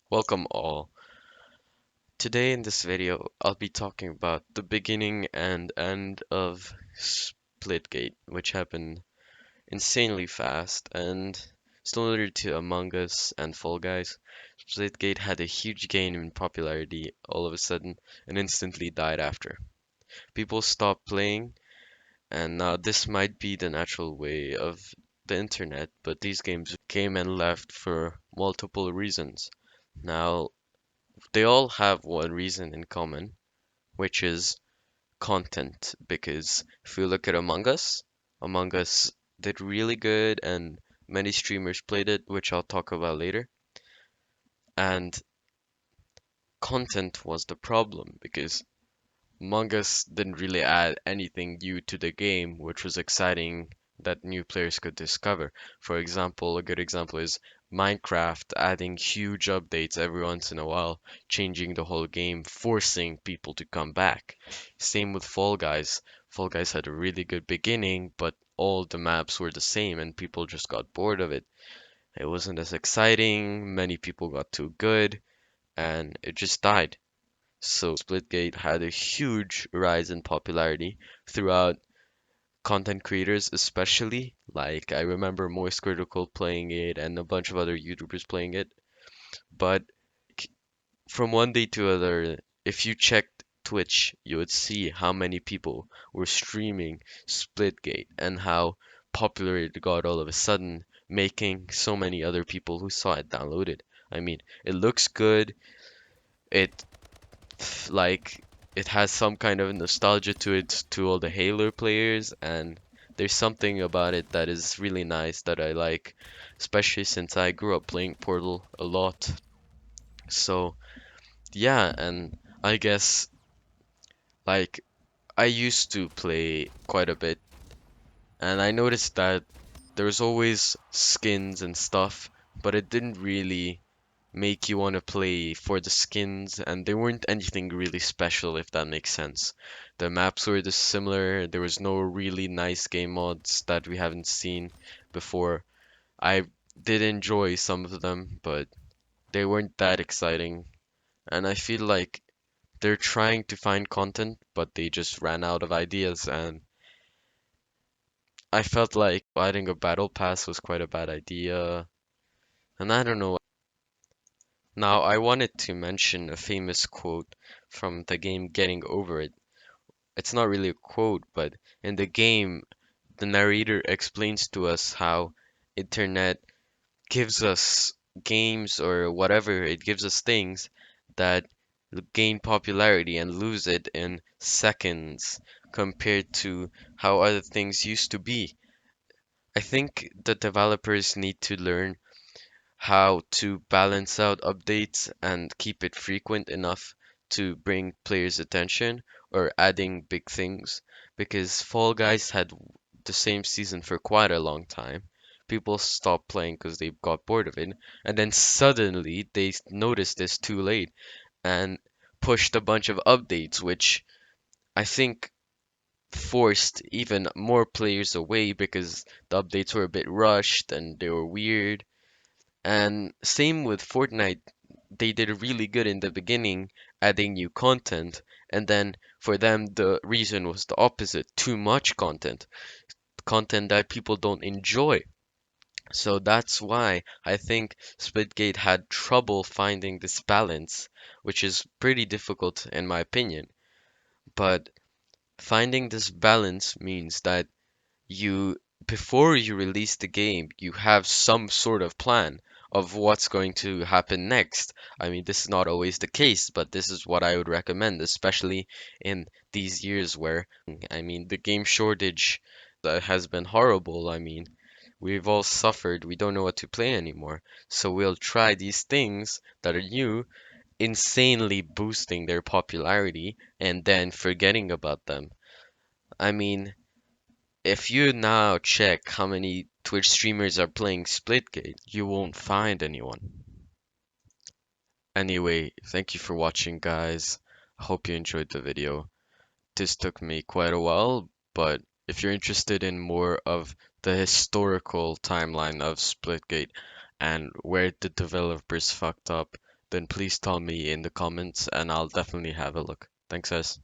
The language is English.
Welcome all. Today in this video, I'll be talking about the beginning and end of Splitgate, which happened insanely fast and similar to Among Us and Fall Guys. Splitgate had a huge gain in popularity all of a sudden and instantly died after. People stopped playing, and now this might be the natural way of the internet, but these games came and left for multiple reasons. Now, they all have one reason in common, which is content. Because if you look at Among Us did really good and many streamers played it, which I'll talk about later. And content was the problem because Among Us didn't really add anything new to the game, which was exciting that new players could discover. For example, a good example is Minecraft adding huge updates every once in a while, changing the whole game, forcing people to come back. Same with Fall Guys. Fall Guys had a really good beginning, but all the maps were the same and people just got bored of it. It wasn't as exciting, many people got too good, and it just died. So Splitgate had a huge rise in popularity throughout content creators, especially. Like I remember Moist Critical playing it and a bunch of other YouTubers playing it. But from one day to other, if you checked Twitch, you would see how many people were streaming Splitgate and how popular it got all of a sudden, making so many other people who saw it download it. I mean, it looks good. It like it has some kind of nostalgia to it to all the Halo players, and there's something about it that is really nice that I like, especially since I grew up playing Portal a lot. So yeah, and I guess like I used to play quite a bit, and I noticed that there was always skins and stuff, but it didn't really make you want to play for the skins, and they weren't anything really special, if that makes sense. The maps were just similar, there was no really nice game mods that we haven't seen before. I did enjoy some of them, but they weren't that exciting, and I feel like they're trying to find content, but they just ran out of ideas, and I felt like adding a battle pass was quite a bad idea, and I don't know. Now, I wanted to mention a famous quote from the game Getting Over It. It's not really a quote, but in the game, the narrator explains to us how internet gives us games or whatever, it gives us things that gain popularity and lose it in seconds compared to how other things used to be. I think the developers need to learn how to balance out updates and keep it frequent enough to bring players' attention or adding big things because Fall Guys had the same season for quite a long time. People stopped playing because they got bored of it, and then suddenly they noticed this too late and pushed a bunch of updates, which I think forced even more players away because the updates were a bit rushed and they were weird. And same with Fortnite, they did really good in the beginning, adding new content, and then for them the reason was the opposite, too much content that people don't enjoy. So that's why I think Splitgate had trouble finding this balance, which is pretty difficult in my opinion. But finding this balance means that you before you release the game, you have some sort of plan of what's going to happen next. I mean, this is not always the case, but this is what I would recommend, especially in these years where, I mean, the game shortage that has been horrible. I mean, we've all suffered. We don't know what to play anymore. So we'll try these things that are new, insanely boosting their popularity and then forgetting about them. I mean, if you now check how many Twitch streamers are playing Splitgate, you won't find anyone. Anyway, thank you for watching, guys. I hope you enjoyed the video. This took me quite a while, but if you're interested in more of the historical timeline of Splitgate and where the developers fucked up then please tell me in the comments and I'll definitely have a look. Thanks, guys.